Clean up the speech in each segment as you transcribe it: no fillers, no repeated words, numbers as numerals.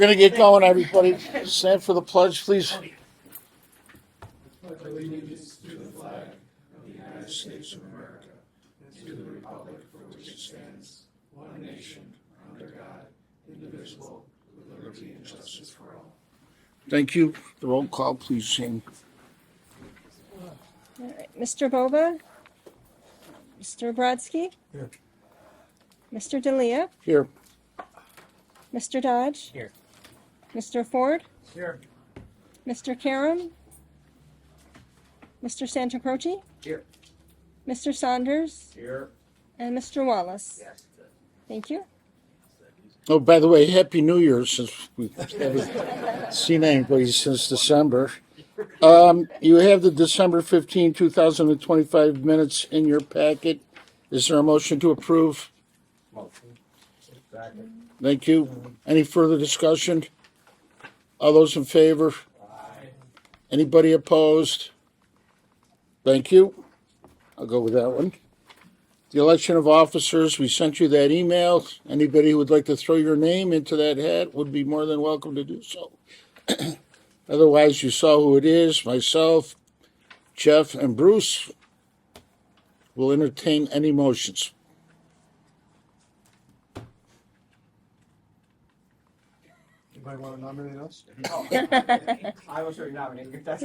going to get going, everybody. Stand for the pledge, please. Thank you. The roll call, please, Shane. All right. Mr. Bova? Mr. Brodsky? Here. Mr. D'Elia? Here. Mr. Dodge? Here. Mr. Ford? Here. Mr. Karam? Mr. Santacroce? Here. Mr. Saunders? Here. And Mr. Wallace? Yes. Thank you. Oh, by the way, Happy New Year, since we haven't seen anybody since December. You have the December 15, 2025 minutes in your packet. Is there a motion to approve? Motion. Second. Thank you. Any further discussion? All those in favor? Aye. Anybody opposed? Thank you. I'll go with that one. The election of officers, we sent you that email. Anybody who would like to throw your name into that hat would be more than welcome to do so. Otherwise, you saw who it is, myself, Jeff, and Bruce. Will entertain any motions. Anybody want to nominate us? I was already nominated. That's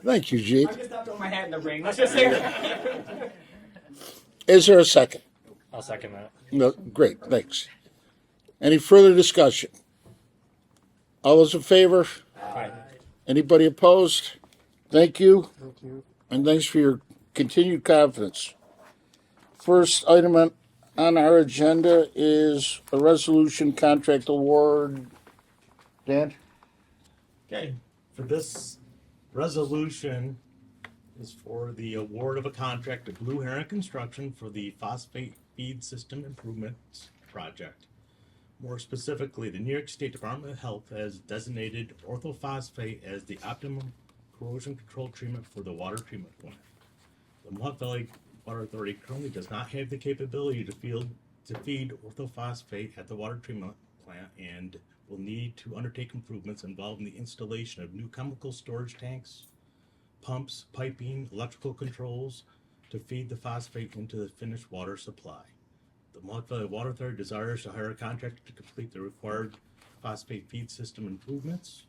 Thank you, Jake. I'm just not throwing my hat in the ring. Let's just say that. Is there a second? I'll second that. No, great, thanks. Any further discussion? All those in favor? Aye. Anybody opposed? Thank you, Thank you. and thanks for your continued confidence. First item on our agenda is a resolution contract award. Dan? Okay, for this resolution is for the award of a contract to Blue Heron Construction for the phosphate feed system improvements project. More specifically, the New York State Department of Health has designated orthophosphate as the optimum corrosion control treatment for the water treatment plant. The Mohawk Valley Water Authority currently does not have the capability to feed orthophosphate at the water treatment plant and will need to undertake improvements involving the installation of new chemical storage tanks, pumps, piping, electrical controls to feed the phosphate into the finished water supply. The Mohawk Valley Water Authority desires to hire a contractor to complete the required phosphate feed system improvements.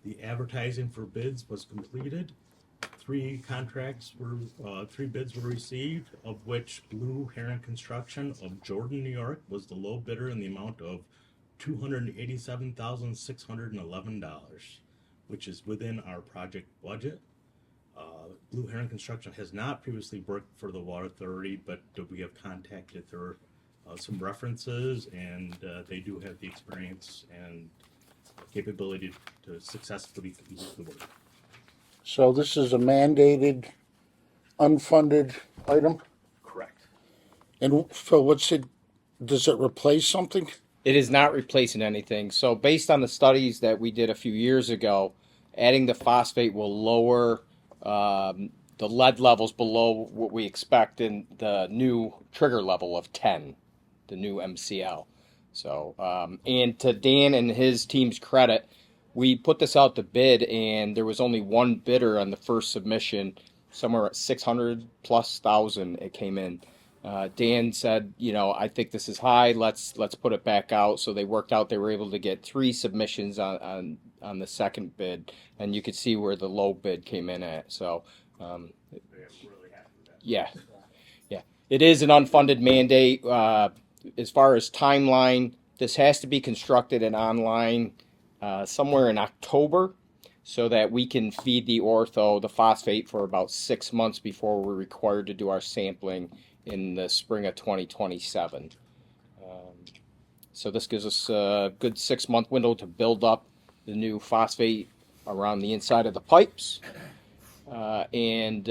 The advertising for bids was completed. Three bids were received, of which Blue Heron Construction of Jordan, New York was the low bidder in the amount of $287,611, which is within our project budget. Blue Heron Construction has not previously worked for the Water Authority, but we have contacted their some references, and they do have the experience and capability to successfully complete the work. So this is a mandated, unfunded item? Correct. And Phil, does it replace something? It is not replacing anything. So based on the studies that we did a few years ago, adding the phosphate will lower the lead levels below what we expect in the new trigger level of 10, the new MCL. So, and to Dan and his team's credit, we put this out to bid, and there was only one bidder on the first submission, somewhere at 600,000+ it came in. Dan said, I think this is high. Let's put it back out. So they worked out. They were able to get 3 submissions on the second bid, and you could see where the low bid came in at. So, yeah, it is an unfunded mandate. As far as timeline, this has to be constructed and online somewhere in October, so that we can feed the phosphate for about 6 months before we're required to do our sampling in the spring of 2027. So this gives us a good 6-month window to build up the new phosphate around the inside of the pipes. And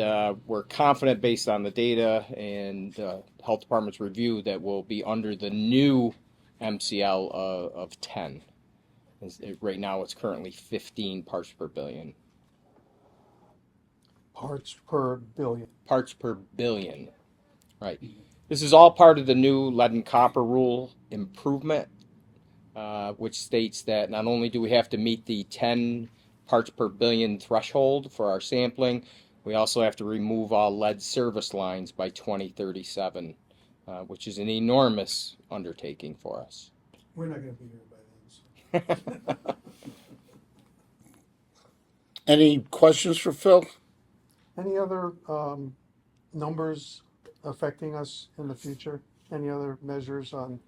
we're confident, based on the data and health department's review, that we'll be under the new MCL of 10. Right now it's currently 15 parts per billion. Parts per billion. Parts per billion. Right. This is all part of the new lead and copper rule improvement which states that not only do we have to meet the 10 parts per billion threshold for our sampling, we also have to remove all lead service lines by 2037, which is an enormous undertaking for us. We're not gonna be here by then. So. Any questions for Phil? Any other numbers affecting us in the future? Any other measures on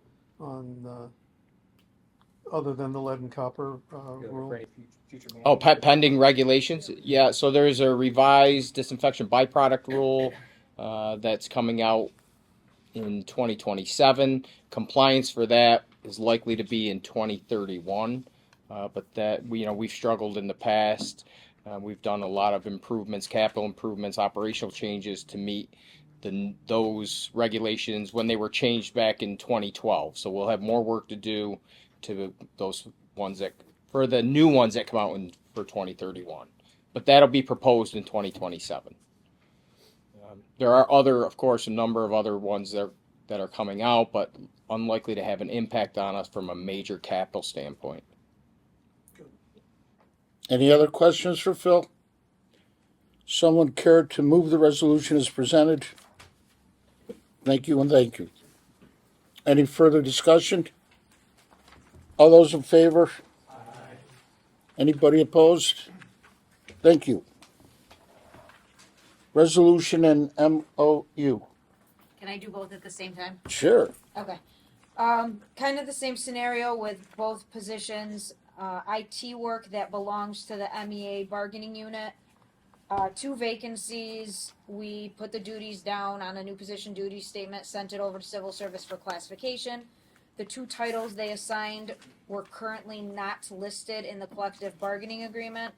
other than the lead and copper rule? Oh, pending regulations? Yeah, so there's a revised disinfection byproduct rule that's coming out in 2027. Compliance for that is likely to be in 2031. But that we've struggled in the past. We've done a lot of improvements, capital improvements, operational changes to meet those regulations when they were changed back in 2012. So we'll have more work to do to those ones for the new ones that come out for 2031. But that'll be proposed in 2027. There are of course, a number of other ones that are coming out, but unlikely to have an impact on us from a major capital standpoint. Any other questions for Phil? Someone care to move the resolution as presented? Thank you and thank you. Any further discussion? All those in favor? Aye. Anybody opposed? Thank you. Resolution and MOU. Can I do both at the same time? Sure. Okay. Kind of the same scenario with both positions. IT work that belongs to the MEA bargaining unit. 2 vacancies. We put the duties down on a new position duty statement, sent it over to civil service for classification. The 2 titles they assigned were currently not listed in the collective bargaining agreement.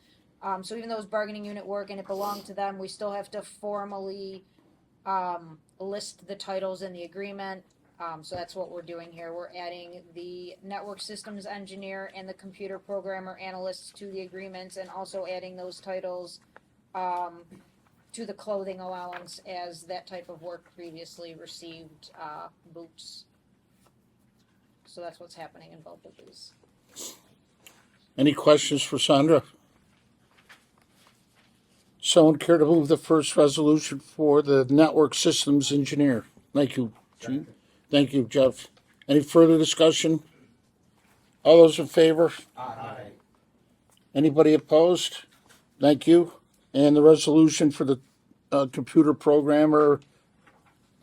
So even though it's bargaining unit work and it belonged to them, we still have to formally list the titles in the agreement. So that's what we're doing here. We're adding the network systems engineer and the computer programmer analysts to the agreements, and also adding those titles to the clothing allowance as that type of work previously received boots. So that's what's happening in both of these. Any questions for Sandra? Someone care to move the first resolution for the network systems engineer? Thank you, Gene. Thank you, Jeff. Any further discussion? All those in favor? Aye. Anybody opposed? Thank you. And the resolution for the computer programmer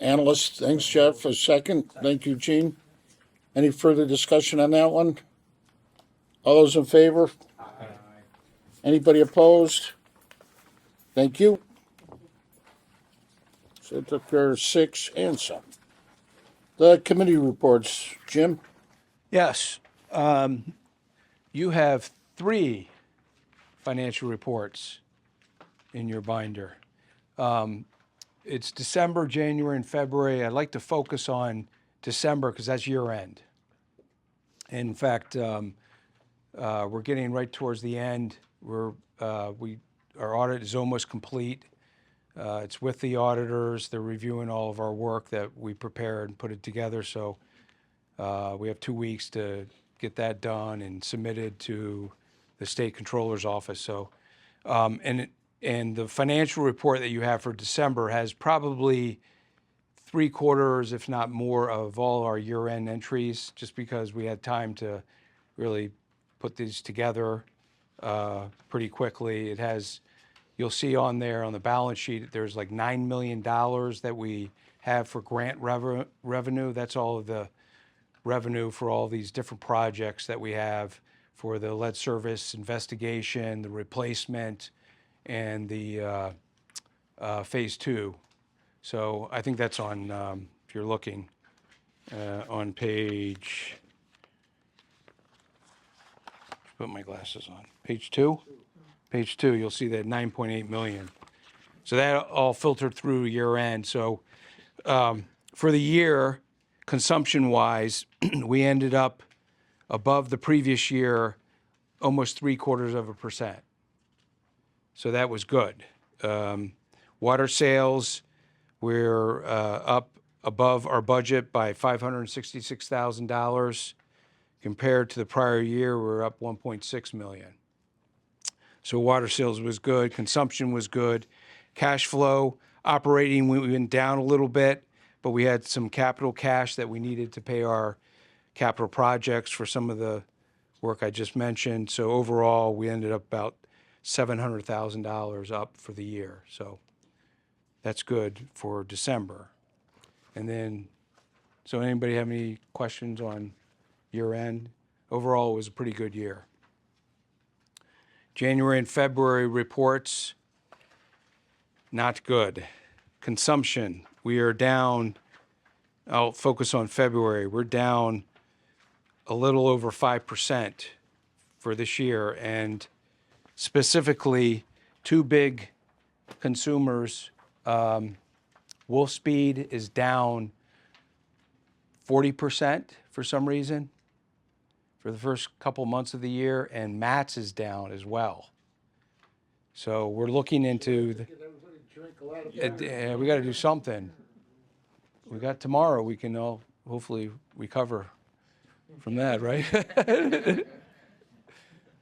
analyst. Thanks, Jeff. A second. Thank you, Gene. Any further discussion on that one? All those in favor? Aye. Anybody opposed? Thank you. So it took care of 6 and 7. The committee reports, Jim? Yes. You have 3 financial reports in your binder. It's December, January, and February. I'd like to focus on December because that's year end. In fact, we're getting right towards the end. Our audit is almost complete. It's with the auditors. They're reviewing all of our work that we prepared and put it together. So we have 2 weeks to get that done and submitted to the state controller's office. So, and the financial report that you have for December has probably 3/4, if not more, of all our year-end entries, just because we had time to really put these together pretty quickly. It has, you'll see on there on the balance sheet, there's like $9 million that we have for grant revenue. That's all of the revenue for all these different projects that we have for the lead service investigation, the replacement, and the phase 2. So I think that's on, if you're looking, on page, put my glasses on, page 2? Page 2, you'll see that 9.8 million. So that all filtered through year end. So for the year, consumption-wise, we ended up above the previous year almost 0.75%. So that was good. Water sales, we're up above our budget by $566,000. Compared to the prior year, we're up 1.6 million. So water sales was good, consumption was good, cash flow, operating, we went down a little bit, but we had some capital cash that we needed to pay our capital projects for some of the work I just mentioned. So overall, we ended up about $700,000 up for the year. So that's good for December. And then, so anybody have any questions on year end? Overall, it was a pretty good year. January and February reports, not good. Consumption, we are down. I'll focus on February. We're down a little over 5% for this year. And specifically, two big consumers, Wolfspeed is down 40% for some reason for the first couple months of the year, and Matt's is down as well. So we're looking into we got to do something. We got tomorrow. We can all hopefully recover from that, right?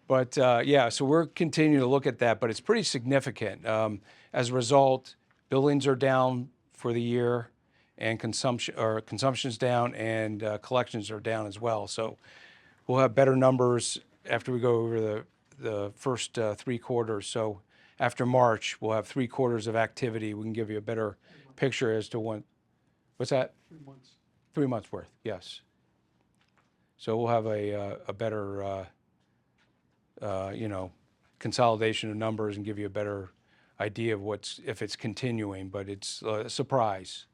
But yeah, so we're continuing to look at that, but it's pretty significant. As a result, billings are down for the year, and consumption's down, and collections are down as well. So we'll have better numbers after we go over the first 3 quarters. So after March, we'll have 3 quarters of activity. We can give you a better picture as to what's that? 3 months. 3 months worth, yes. So we'll have a better, consolidation of numbers and give you a better idea of if it's continuing. But it's a surprise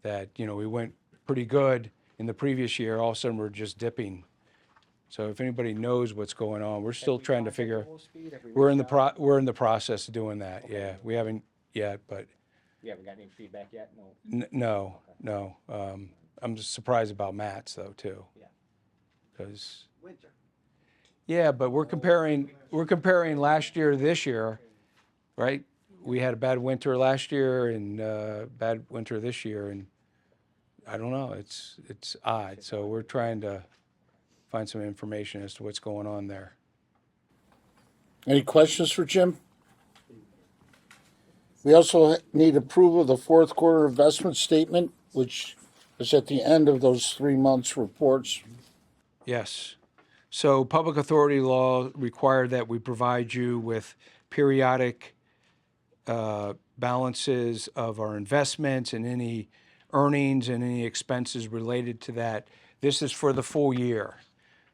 that, we went pretty good in the previous year. All of a sudden, we're just dipping. So if anybody knows what's going on, we're still trying to figure. We're in the process of doing that. Okay. Yeah, we haven't yet, but You haven't got any feedback yet? No. no. I'm just surprised about Matt's though too. Yeah. Because Winter. yeah, but we're comparing last year to this year, right? We had a bad winter last year and bad winter this year, and I don't know. It's odd. So we're trying to find some information as to what's going on there. Any questions for Jim? We also need approval of the fourth quarter investment statement, which is at the end of those 3 months reports. Yes. So public authority law required that we provide you with periodic balances of our investments and any earnings and any expenses related to that. This is for the full year.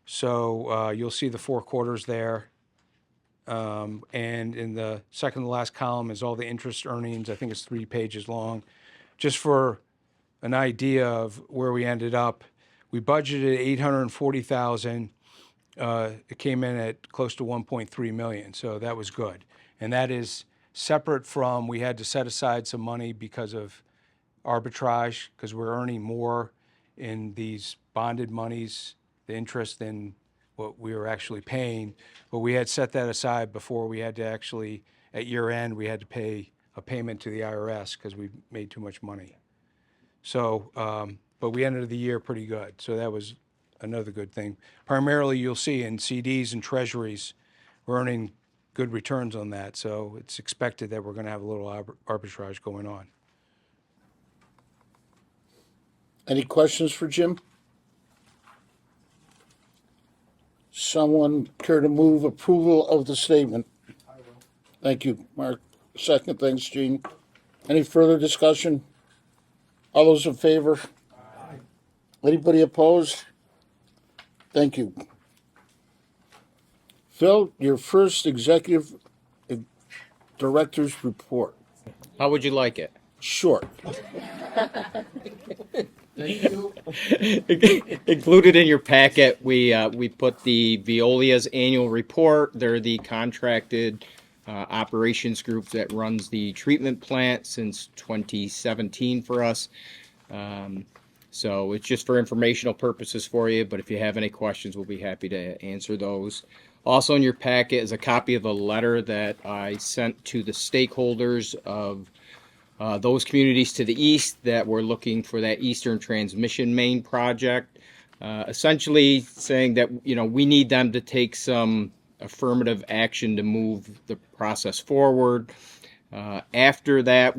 So you'll see the 4 quarters there. And in the second to last column is all the interest earnings. I think it's 3 pages long. Just for an idea of where we ended up, we budgeted $840,000. It came in at close to 1.3 million, so that was good. And that is separate from, we had to set aside some money because of arbitrage, because we're earning more in these bonded monies, the interest, than what we were actually paying. But we had set that aside before we had to actually, at year end, we had to pay a payment to the IRS because we made too much money. So, but we ended the year pretty good. So that was another good thing. Primarily, you'll see in CDs and treasuries, we're earning good returns on that. So it's expected that we're going to have a little arbitrage going on. Any questions for Jim? Someone care to move approval of the statement? I will. Thank you, Mark. Second, thanks, Gene. Any further discussion? All those in favor? Aye. Anybody opposed? Thank you. Phil, your first executive director's report. How would you like it? Short. Included in your packet, we put the Veolia's annual report. They're the contracted operations group that runs the treatment plant since 2017 for us. So it's just for informational purposes for you, but if you have any questions, we'll be happy to answer those. Also in your packet is a copy of a letter that I sent to the stakeholders of those communities to the east that were looking for that Eastern Transmission Main project. essentially saying that, we need them to take some affirmative action to move the process forward. After that,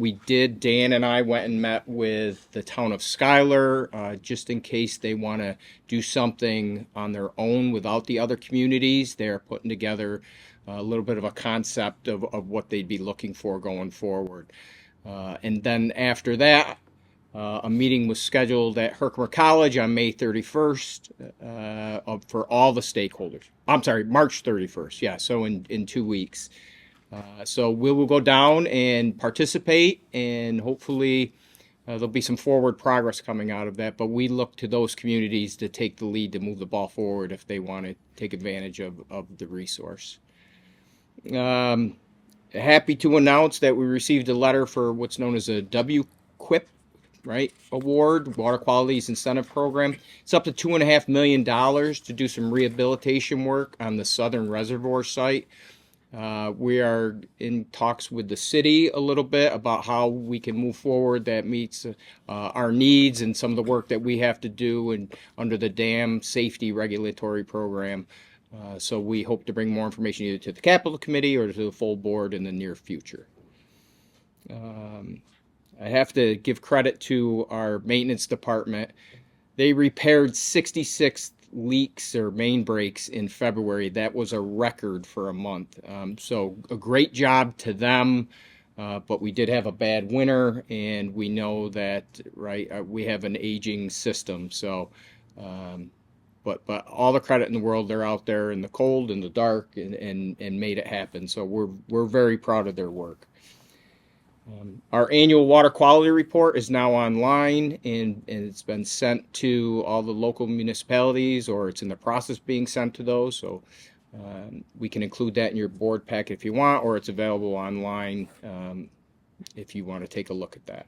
Dan and I went and met with the town of Schuyler, just in case they want to do something on their own without the other communities. They're putting together a little bit of a concept of what they'd be looking for going forward. And then after that, a meeting was scheduled at Herkimer College on May 31st for all the stakeholders. I'm sorry, March 31st. Yeah, so in 2 weeks. So we will go down and participate, and hopefully there'll be some forward progress coming out of that. But we look to those communities to take the lead to move the ball forward if they want to take advantage of the resource. Happy to announce that we received a letter for what's known as a WQIP, right, award, Water Qualities Incentive Program. It's up to $2.5 million to do some rehabilitation work on the Southern Reservoir site. We are in talks with the city a little bit about how we can move forward that meets our needs and some of the work that we have to do under the dam safety regulatory program. So we hope to bring more information either to the Capital Committee or to the full board in the near future. I have to give credit to our maintenance department. They repaired 66 leaks or main breaks in February. That was a record for a month. So a great job to them. But we did have a bad winter, and we know that, right, we have an aging system. So, but all the credit in the world, they're out there in the cold and the dark and made it happen. So we're very proud of their work. Our annual water quality report is now online, and it's been sent to all the local municipalities, or it's in the process of being sent to those. So we can include that in your board packet if you want, or it's available online if you want to take a look at that.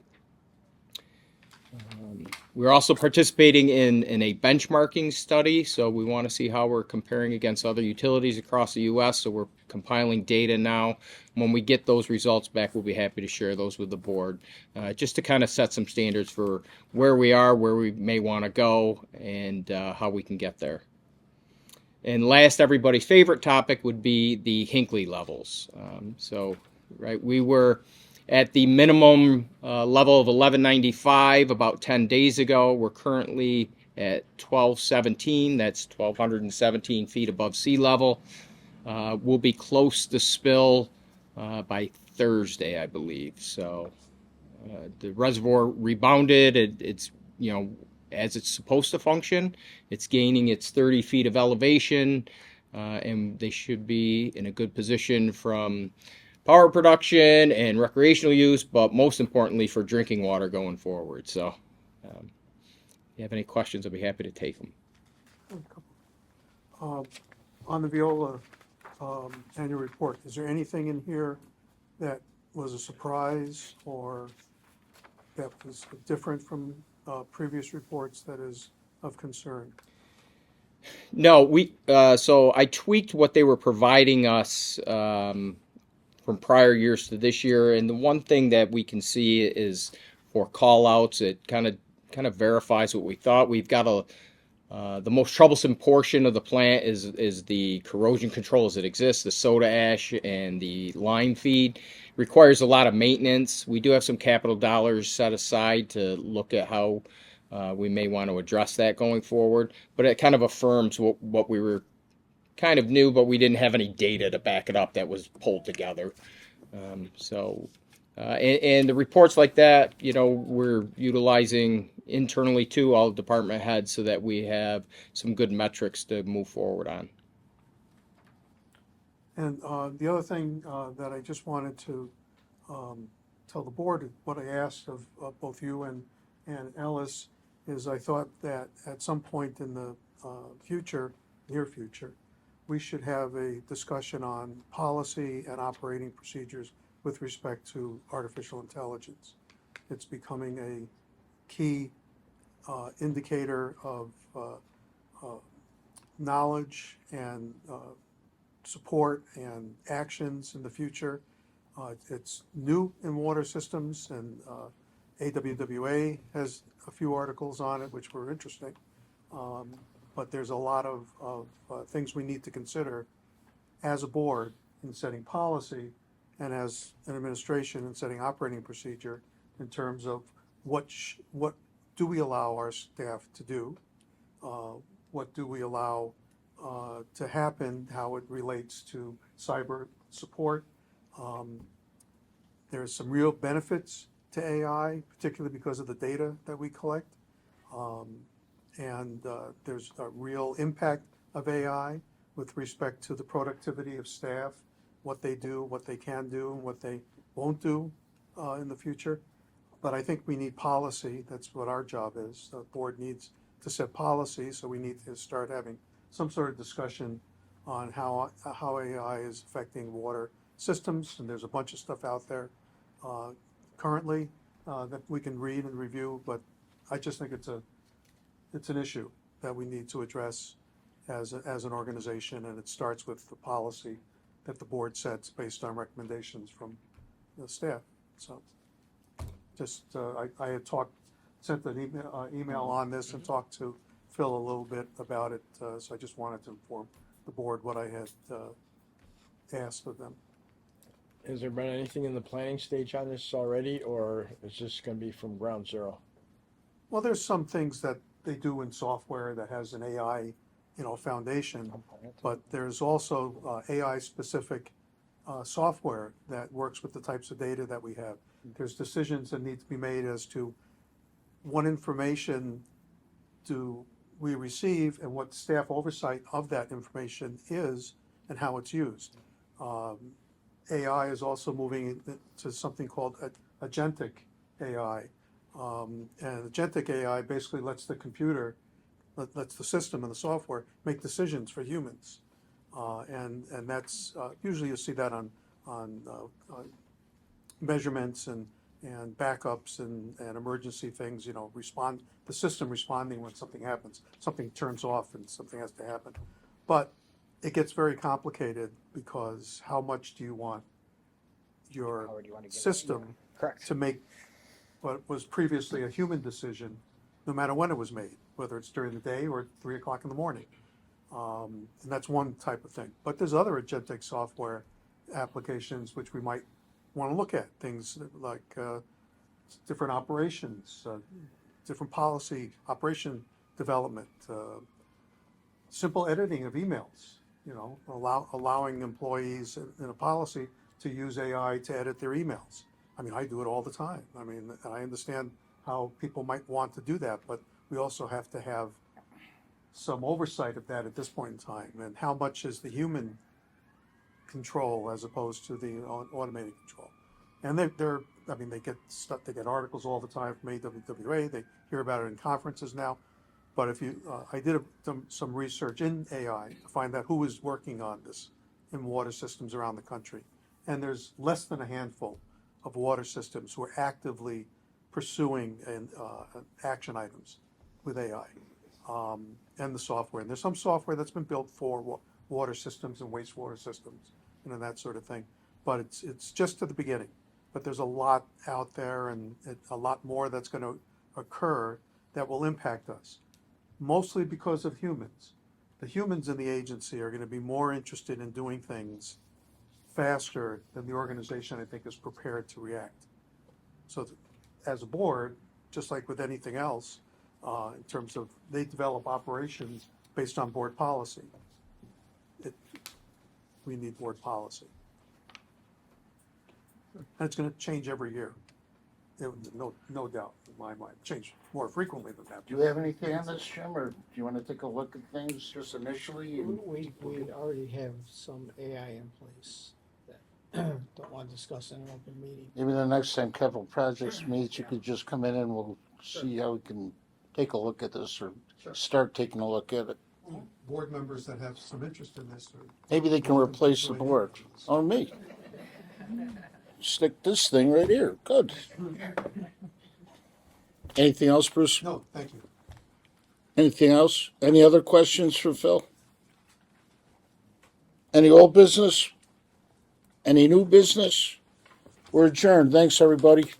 We're also participating in a benchmarking study, so we want to see how we're comparing against other utilities across the U.S., so we're compiling data now. When we get those results back, we'll be happy to share those with the board, just to kind of set some standards for where we are, where we may want to go, and how we can get there. And last, everybody's favorite topic would be the Hinckley levels. Right, we were at the minimum level of 1195 about 10 days ago. We're currently at 1217. That's 1,217 feet above sea level. We'll be close to spill by Thursday, I believe. So the reservoir rebounded. It's, as it's supposed to function. It's gaining its 30 feet of elevation, and they should be in a good position from power production and recreational use, but most importantly for drinking water going forward. So if you have any questions, I'll be happy to take them. On the Veolia annual report, is there anything in here that was a surprise or that was different from previous reports that is of concern? No, so I tweaked what they were providing us from prior years to this year, and the one thing that we can see is for call outs, it kind of verifies what we thought. We've got the most troublesome portion of the plant is the corrosion control as it exists, the soda ash and the line feed. Requires a lot of maintenance. We do have some capital dollars set aside to look at how we may want to address that going forward, but it kind of affirms what we were kind of knew, but we didn't have any data to back it up that was pulled together. And the reports like that, we're utilizing internally too, all department heads, so that we have some good metrics to move forward on. And the other thing that I just wanted to tell the board, what I asked of both you and Alice, is I thought that at some point in the near future, we should have a discussion on policy and operating procedures with respect to artificial intelligence. It's becoming a key indicator of knowledge and support and actions in the future. It's new in water systems, and AWWA has a few articles on it which were interesting. But there's a lot of things we need to consider as a board in setting policy and as an administration in setting operating procedure in terms of what do we allow our staff to do? What do we allow to happen, how it relates to cyber support. There's some real benefits to AI, particularly because of the data that we collect. And there's a real impact of AI with respect to the productivity of staff, what they do, what they can do, and what they won't do in the future. But I think we need policy. That's what our job is. The board needs to set policy, so we need to start having some sort of discussion on how AI is affecting water systems. And there's a bunch of stuff out there currently that we can read and review. But I just think it's an issue that we need to address as an organization, and it starts with the policy that the board sets based on recommendations from the staff. So just I had sent an email on this and talked to Phil a little bit about it. So I just wanted to inform the board what I had asked of them. Has there been anything in the planning stage on this already, or is this going to be from ground zero? Well, there's some things that they do in software that has an AI, foundation, but there's also AI-specific software that works with the types of data that we have. There's decisions that need to be made as to what information do we receive and what staff oversight of that information is and how it's used. AI is also moving to something called agentic AI. And agentic AI basically lets the computer, lets the system and the software make decisions for humans. And that's, usually you see that on measurements and backups and emergency things, the system responding when something happens. Something turns off and something has to happen. But it gets very complicated because how much do you want your How do you want to get it? system Correct. to make what was previously a human decision, no matter when it was made, whether it's during the day or 3 o'clock in the morning. And that's one type of thing. But there's other agentic software applications which we might want to look at, things like different operations, different policy, operation development, simple editing of emails, allowing employees in a policy to use AI to edit their emails. I mean, I do it all the time. I mean, I understand how people might want to do that, but we also have to have some oversight of that at this point in time. And how much is the human control as opposed to the automated control? And they get stuff, they get articles all the time from AWWA. They hear about it in conferences now. But I did some research in AI to find out who is working on this in water systems around the country. And there's less than a handful of water systems who are actively pursuing action items with AI and the software. And there's some software that's been built for water systems and wastewater systems and that sort of thing. But it's just to the beginning. But there's a lot out there and a lot more that's going to occur that will impact us, mostly because of humans. The humans in the agency are going to be more interested in doing things faster than the organization, I think, is prepared to react. So as a board, just like with anything else, in terms of they develop operations based on board policy. We need board policy. And it's going to change every year. No doubt in my mind. Change more frequently than that. Do you have anything on this, Jim, or do you want to take a look at things just initially? We already have some AI in place that don't want to discuss in an open meeting. Maybe the next time capital projects meets, you could just come in and we'll see how we can take a look at this or start taking a look at it. Board members that have some interest in this. Maybe they can replace the board. Or me. Stick this thing right here. Good. Anything else, Bruce? No, thank you. Anything else? Any other questions for Phil? Any old business? Any new business? We're adjourned. Thanks, everybody.